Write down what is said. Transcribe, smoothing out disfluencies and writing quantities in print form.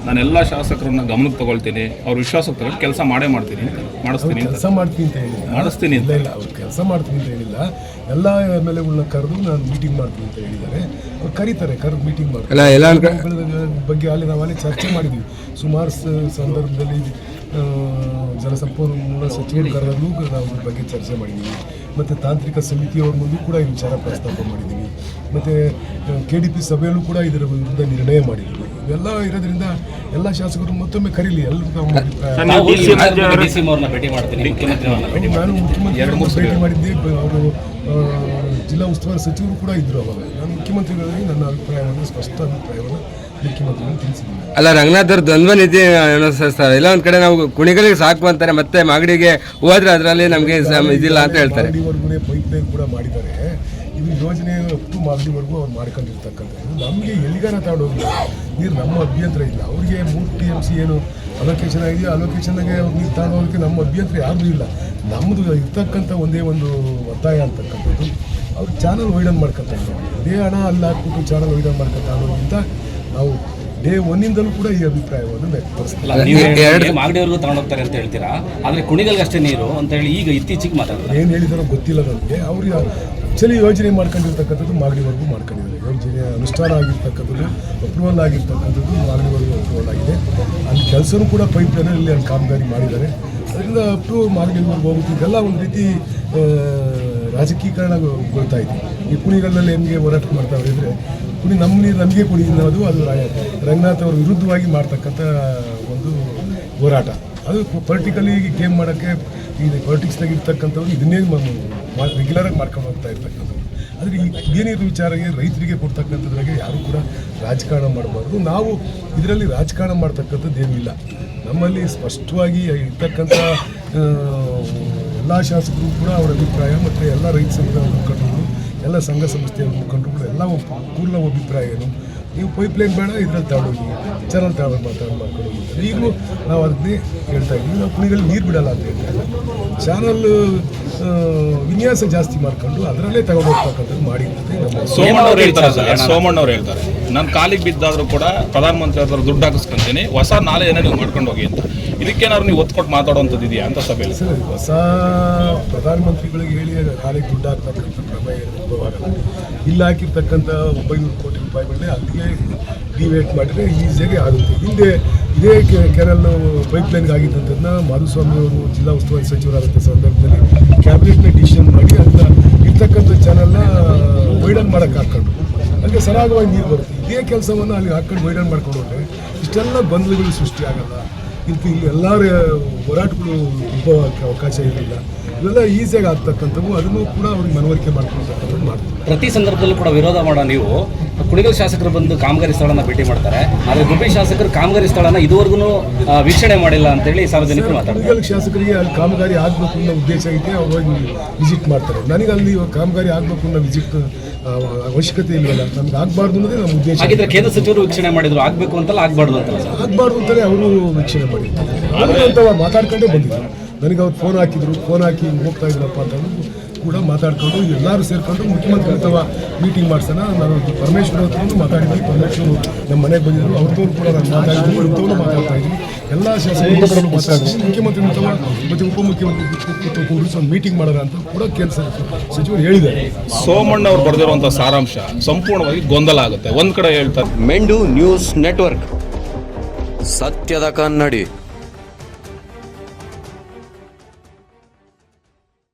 ನಾನೆಲ್ಲ ಶಾಸಕರನ್ನ ಗಮನಕ್ಕೆ ತಗೊಳ್ತೀನಿ, ಅವ್ರ ವಿಶ್ವಾಸಕ್ಕೆ ತಗೊಂಡು ಕೆಲಸ ಮಾಡಿಸ್ತೀನಿ ಕೆಲಸ ಮಾಡ್ತೀನಿ ಅಂತ ಹೇಳಿಲ್ಲ, ಮಾಡಿಸ್ತೀನಿ ಇಲ್ಲ ಇಲ್ಲ ಅವ್ರು ಕೆಲಸ ಮಾಡ್ತೀನಿ ಅಂತ ಹೇಳಿಲ್ಲ. ಎಲ್ಲ MLAಗಳನ್ನ ಕರೆದು ನಾನು ಮೀಟಿಂಗ್ ಮಾಡ್ತೀನಿ ಅಂತ ಹೇಳಿದ್ದಾರೆ. ಅವ್ರು ಕರೀತಾರೆ, ಕರೆದು ಮೀಟಿಂಗ್ ಮಾಡ್ತಾರೆ ಬಗ್ಗೆ ಅಲ್ಲಿ ನಾವಲ್ಲಿ ಚರ್ಚೆ ಮಾಡಿದ್ವಿ. ಸುಮಾರು ಸಂದರ್ಭದಲ್ಲಿ ಜಲಸಂಪನ್ಮೂಲ ಸಚಿವರು ಕರೆದಲ್ಲೂ ನಾವು ಇದ್ರ ಬಗ್ಗೆ ಚರ್ಚೆ ಮಾಡಿದ್ದೀವಿ. ಮತ್ತು ತಾಂತ್ರಿಕ ಸಮಿತಿಯವ್ರ ಮುಂದೆ ಕೂಡ ಈ ವಿಚಾರ ಪ್ರಸ್ತಾಪ ಮಾಡಿದ್ದೀವಿ. ಮತ್ತು KDP ಸಭೆಯಲ್ಲೂ ಕೂಡ ಇದರ ವಿರುದ್ಧ ನಿರ್ಣಯ ಮಾಡಿದ್ದೀವಿ. ಇವೆಲ್ಲ ಇರೋದ್ರಿಂದ ಎಲ್ಲ ಶಾಸಕರು ಮತ್ತೊಮ್ಮೆ ಕರೀಲಿ, ಎಲ್ಲರೂ ನಾನು ಮುಖ್ಯಮಂತ್ರಿ ಭೇಟಿ ಮಾಡಿದ್ದೆ. ಅವರು ಜಿಲ್ಲಾ ಉಸ್ತುವಾರಿ ಸಚಿವರು ಕೂಡ ಇದ್ದರು. ಅವಾಗ ನಾನು ಮುಖ್ಯಮಂತ್ರಿಗಳಿಗೆ ನನ್ನ ಅಭಿಪ್ರಾಯವನ್ನು, ಸ್ಪಷ್ಟ ಅಭಿಪ್ರಾಯವನ್ನು ಮುಖ್ಯಮಂತ್ರಿಗಳು ತಿಳಿಸಿದ್ದೀನಿ. ಅಲ್ಲ, ರಂಗನಾಥ್ ಅವ್ರ ದ್ವಂದ್ವ ನೀತಿ ಅನುಸರಿಸ್ತಾರೆ. ಇಲ್ಲ ಒಂದು ಕಡೆ ನಾವು ಕುಣಿಗಲಿಗೆ ಸಾಕು ಅಂತಾರೆ, ಮತ್ತೆ ಮಾಗಡಿಗೆ ಹೋದ್ರೆ ಅದರಲ್ಲಿ ನಮಗೆ ಇದಿಲ್ಲ ಅಂತ ಹೇಳ್ತಾರೆ. ಮಾಗಡಿವರೆಗೂ ಪೈಪ್ ಲೈನ್ ಕೂಡ ಮಾಡಿದ್ದಾರೆ. ಇದು ಯೋಜನೆ ಅಪ್ ಟು ಮಾಗಡಿವರೆಗೂ ಅವ್ರು ಮಾಡ್ಕೊಂಡಿರ್ತಕ್ಕಂಥದ್ದು. ನಮಗೆ ಎಲ್ಲಿಗಾರ ತಗೊಂಡೋಗಿಲ್ಲ, ನೀರು ನಮ್ಮ ಅಭ್ಯಂತರ ಇಲ್ಲ. ಅವ್ರಿಗೆ 3 TMC ಏನು ಅಲೋಕೇಶನ್ ಆಗಿದೆ, ಅಲೋಕೇಶನ್ಗೆ ನೀರು ತಗೊಂಡೋಗೋದಕ್ಕೆ ನಮ್ಮ ಅಭ್ಯಂತರ ಯಾರಿಗೂ ಇಲ್ಲ. ನಮ್ಮದು ಇರ್ತಕ್ಕಂಥ ಒಂದೇ ಒಂದು ಒತ್ತಾಯ ಅಂತಕ್ಕಂಥದ್ದು ಅವ್ರು ಚಾನಲ್ ವೈಡನ್ ಮಾಡ್ಕೊತಾರೆ. ಇದೇ ಹಣ ಅಲ್ಲಿ ಹಾಕ್ಬಿಟ್ಟು ಚಾನಲ್ ವೈಡನ್ ಮಾಡ್ಕೊತಾಗೋದ್ರಿಂದ ನಾವು ಡೇ 1ಇಂದಲೂ ಕೂಡ ಈ ಅಭಿಪ್ರಾಯವನ್ನು ವ್ಯಕ್ತಪಡಿಸ್ತೀವಿ. ಮಾಗಡಿವರೆಗೂ ತಗೊಂಡೋಗ್ತಾರೆ ಅಂತ ಹೇಳ್ತೀರಾ, ಆದರೆ ಕುಣಿಗಲ್ಗೆ ಅಷ್ಟೇ ನೀರು ಅಂತ ಹೇಳಿ ಈಗ ಇತ್ತೀಚೆಗೆ ಮಾತಾಡ್ತಾರೆ. ಏನು ಹೇಳಿದಾರೋ ಗೊತ್ತಿಲ್ಲ ನನಗೆ. ಅವ್ರಿಗೆ ಆ್ಯಕ್ಚುಲಿ ಯೋಜನೆ ಮಾಡ್ಕೊಂಡಿರ್ತಕ್ಕಂಥದ್ದು ಮಾಗಡಿವರೆಗೂ ಮಾಡ್ಕೊಂಡಿದ್ದಾರೆ. ಯೋಜನೆ ಅನುಷ್ಠಾನ ಆಗಿರ್ತಕ್ಕಂಥದ್ದು, ಅಪ್ರೂವಲ್ ಆಗಿರ್ತಕ್ಕಂಥದ್ದು ಮಾಗಡಿವರೆಗೂ ಅಪ್ರೂವಲ್ ಆಗಿದೆ. ಅಲ್ಲಿ ಕೆಲಸನೂ ಕೂಡ ಪೈಪ್ ಲೈನಲ್ಲಿ ಅಲ್ಲಿ ಕಾಮಗಾರಿ ಮಾಡಿದ್ದಾರೆ. ಅದರಿಂದ ಅಪ್ರೂವ್ ಮಾಗಡಿವರೆಗೂ ಹೋಗುತ್ತೆ. ಇದೆಲ್ಲ ಒಂದು ರೀತಿ ರಾಜಕೀಕರಣಗೊಳ್ತಾ ಇದೆ. ಈ ಕುಣಿಗಲ್ನಲ್ಲಿ ಹೆಂಗೆ ಹೋರಾಟ ಮಾಡ್ತಾವ್ರೆ ಅಂದರೆ, ನಮ್ಮ ನೀರು ನಮಗೆ ಕುಡಿ ಅನ್ನೋದು ಅದು ರಂಗನಾಥ್ ಅವ್ರ ವಿರುದ್ಧವಾಗಿ ಮಾಡ್ತಕ್ಕಂಥ ಒಂದು ಹೋರಾಟ. ಅದು ಪೊಲಿಟಿಕಲಿ ಗೇಮ್ ಮಾಡೋಕ್ಕೆ ಈ ಪೊಲಿಟಿಕ್ಸ್ನಾಗ ಇರ್ತಕ್ಕಂಥವ್ರು ಇದನ್ನೇ ರೆಗ್ಯುಲರಾಗಿ ಮಾಡ್ಕೊಂಡು ಹೋಗ್ತಾ ಇರ್ತಕ್ಕಂಥದ್ದು. ಆದರೆ ಈ ಕುಡಿಯ ನೀರು ವಿಚಾರಕ್ಕೆ ರೈತರಿಗೆ ಕೊಡ್ತಕ್ಕಂಥದ್ರಾಗೆ ಯಾರೂ ಕೂಡ ರಾಜಕಾರಣ ಮಾಡಬಾರ್ದು. ನಾವು ಇದರಲ್ಲಿ ರಾಜಕಾರಣ ಮಾಡ್ತಕ್ಕಂಥದ್ದು ಏನೂ ಇಲ್ಲ. ನಮ್ಮಲ್ಲಿ ಸ್ಪಷ್ಟವಾಗಿ ಇರ್ತಕ್ಕಂಥ ಎಲ್ಲ ಶಾಸಕರು ಕೂಡ ಅವರ ಅಭಿಪ್ರಾಯ, ಮತ್ತು ಎಲ್ಲ ರೈತ ಸಂಘದ ಮುಖಂಡರು, ಎಲ್ಲ ಸಂಘ ಸಂಸ್ಥೆಯ ಮುಖಂಡರುಗಳು ಎಲ್ಲ ಪೂರ್ಣ ಅಭಿಪ್ರಾಯ ಏನು, ನೀವು ಪೈಪ್ ಲೈನ್ ಬೇಡ, ಇದರಲ್ಲಿ ತಗೊಂಡೋಗಿ ಚಾನಲ್ ಮಾಡ್ಕೊಂಡು ಹೋಗಿದ್ದಾರೆ. ಈಗಲೂ ನಾವು ಅದನ್ನೇ ಹೇಳ್ತಾ ಇದ್ದೀವಿ. ನಾವು ಕುಣಿಗಳಲ್ಲಿ ನೀರು ಬಿಡಲ್ಲ ಅಂತ ಹೇಳ್ತಾರೆ. ಚಾನಲ್ ವಿನ್ಯಾಸ ಜಾಸ್ತಿ ಮಾಡ್ಕೊಂಡು ಅದರಲ್ಲೇ ತಗೊಂಡು ಹೋಗ್ತಕ್ಕಂಥದ್ದು ಮಾಡಿರ್ತದೆ. ಸೋಮಣ್ಣವ್ರು ಹೇಳ್ತಾರೆ, ನಾನು ಕಾಲಿಗೆ ಬಿದ್ದಾದರೂ ಕೂಡ ಪ್ರಧಾನಮಂತ್ರಿ ಅವ್ರ ದುಡ್ಡು ಹಾಕಿಸ್ಕೊಂತೀನಿ, ಹೊಸ ನಾಲೆ ಏನೋ ನೀವು ಮಾಡ್ಕೊಂಡು ಹೋಗಿ ಅಂತ. ಇದಕ್ಕೇನಾದ್ರು ನೀವು ಒತ್ತು ಕೊಟ್ಟು ಮಾತಾಡುವಂಥದ್ದು ಇದೆಯಾ ಅಂತ ಸಭೆಯಲ್ಲಿ? ಸರ್, ಹೊಸ ಪ್ರಧಾನಮಂತ್ರಿಗಳಿಗೆ ಹೇಳಿ ಕಾಲಿಗೆ ದುಡ್ಡು ಹಾಕ್ತಕ್ಕಂಥ ಕ್ರಮ ಏನು ಉದ್ಭವ ಆಗಲ್ಲ. ಇಲ್ಲಿ ಹಾಕಿರ್ತಕ್ಕಂಥ 900 ಕೋಟಿ ರೂಪಾಯಿಗಳನ್ನೇ ಅಲ್ಲಿಗೆ ಡಿವೇಟ್ ಮಾಡಿದರೆ ಈಸಿಯಾಗಿ ಆಗುತ್ತೆ. ಹಿಂದೆ ಇದೇ ಕೆರೆಲ್ ಪೈಪ್ಲೈನ್ಗೆ ಆಗಿದ್ದಂಥದ್ದನ್ನ ಮಾಧುಸ್ವಾಮಿ ಅವರು ಜಿಲ್ಲಾ ಉಸ್ತುವಾರಿ ಸಚಿವರಾದಂಥ ಸಂದರ್ಭದಲ್ಲಿ ಕ್ಯಾಬಿನೆಟ್ನ ಡಿಸಿಷನ್ ಮಾಡಿ ಅದನ್ನ ಇರ್ತಕ್ಕಂಥ ಚಾನಲ್ನ ವೈಡನ್ ಮಾಡೋಕ್ಕೆ ಹಾಕ್ಕೊಂಡು ಅಲ್ಲಿಗೆ ಸರಾಗವಾಗಿ ನೀರು ಬರುತ್ತೆ. ಇದೇ ಕೆಲಸವನ್ನು ಅಲ್ಲಿ ಹಾಕ್ಕೊಂಡು ವೈಡನ್ ಮಾಡ್ಕೊಂಡು ಹೋದರೆ ಇಷ್ಟೆಲ್ಲ ಗೊಂದಲಗಳು ಸೃಷ್ಟಿ ಆಗಲ್ಲ. ಇಲ್ಲಿ ಎಲ್ಲರ ಹೋರಾಟಗಳು ಉದ್ಭವಕ್ಕೆ ಅವಕಾಶ ಇರಲಿಲ್ಲ. ಇವೆಲ್ಲ ಈಸಿಯಾಗಿ ಆಗ್ತಕ್ಕಂಥವು. ಅದನ್ನು ಕೂಡ ಅವ್ರಿಗೆ ಮನವರಿಕೆ ಮಾಡ್ಕೊಳ್ತಕ್ಕಂಥದ್ದು ಮಾಡ್ತಾರೆ. ಪ್ರತಿ ಸಂದರ್ಭದಲ್ಲೂ ಕೂಡ ವಿರೋಧ ಮಾಡೋ ನೀವು ಕುಣಿಗಲ್ ಶಾಸಕರು ಬಂದು ಕಾಮಗಾರಿ ಸ್ಥಳನ ಭೇಟಿ ಮಾಡ್ತಾರೆ, ಆದರೆ ಗುಬ್ಬಿ ಶಾಸಕರು ಕಾಮಗಾರಿ ಸ್ಥಳನ ಇದುವರೆಗೂ ವೀಕ್ಷಣೆ ಮಾಡಿಲ್ಲ ಅಂತೇಳಿ ಸಾರ್ವಜನಿಕರು ಮಾತಾಡ್ತಾರೆ. ಕುಣಿಗಲ್ ಶಾಸಕರಿಗೆ ಅಲ್ಲಿ ಕಾಮಗಾರಿ ಆಗಬೇಕು ಅನ್ನೋ ಉದ್ದೇಶ ಐತೆ, ಅವ್ರು ಹೋಗಿ ವಿಸಿಟ್ ಮಾಡ್ತಾರೆ. ನನಗೆ ಅಲ್ಲಿ ಕಾಮಗಾರಿ ಆಗಬೇಕು ಅನ್ನೋ ವಿಸಿಟ್ ಅವಶ್ಯಕತೆ ಇಲ್ವಲ್ಲ, ನಮ್ಗೆ ಆಗಬಾರ್ದು ಅನ್ನೋದೇ ನಮ್ಮ ಉದ್ದೇಶ. ಹಾಗಿದ್ರೆ ಕೇಂದ್ರ ಸಚಿವರು ವೀಕ್ಷಣೆ ಮಾಡಿದ್ರು, ಆಗಬೇಕು ಅಂತಲ್ಲ ಆಗಬಾರ್ದು ಅಂತಲ್ಲ? ಆಗಬಾರ್ದು ಅಂತಲೇ ಅವರು ವೀಕ್ಷಣೆ ಮಾಡಿದ್ದಾರೆ. ಅವರು ಅಂತ ಮಾತಾಡ್ಕೊಂಡೇ ಬಂದಿದ್ದಾರೆ. ನನಗೆ ಅವ್ರು ಫೋನ್ ಹಾಕಿದ್ರು, ಫೋನ್ ಹಾಕಿ ಹೋಗ್ತಾ ಇದ್ರಪ್ಪ ಅಂತ ಕೂಡ ಮಾತಾಡ್ಕೊಂಡು ಎಲ್ಲರೂ ಸೇರಿಕೊಂಡು ಮುಖ್ಯಮಂತ್ರಿ ಅಥವಾ ಮೀಟಿಂಗ್ ಮಾಡ್ಸೋಣ. ನಾನು ಪರಮೇಶ್ವರ್ ಹತ್ರನೂ ಮಾತಾಡಿದ್ವಿ. ಪರಮೇಶ್ವರ್ ನಮ್ಮ ಮನೆಗೆ ಬಂದಿದ್ದರು, ಅವ್ರದ್ದವರು ಕೂಡ ನಾನು ಮಾತಾಡಿದ್ವಿ, ಇಂಥವ್ರು ಮಾತಾಡ್ತಾ ಇದ್ವಿ. ಎಲ್ಲ ಶಾಸಕರು ಮಾತಾಡಿದ್ವಿ. ಮುಖ್ಯಮಂತ್ರಿ ಅಥವಾ ಮತ್ತು ಉಪಮುಖ್ಯಮಂತ್ರಿ ಕೂಡಿಸಿ ಒಂದು ಮೀಟಿಂಗ್ ಮಾಡೋಣ ಅಂತ ಕೂಡ ಕೇಂದ್ರ ಸಚಿವರು ಹೇಳಿದ್ದಾರೆ. ಸೋಮಣ್ಣ ಅವ್ರು ಬರೆದಿರುವಂಥ ಸಾರಾಂಶ ಸಂಪೂರ್ಣವಾಗಿ ಗೊಂದಲ ಆಗುತ್ತೆ. ಒಂದು ಕಡೆ ಹೇಳ್ತಾರೆ ಮೆಂಡು ನ್ಯೂಸ್ ನೆಟ್ವರ್ಕ್, ಸತ್ಯದ ಕನ್ನಡಿ.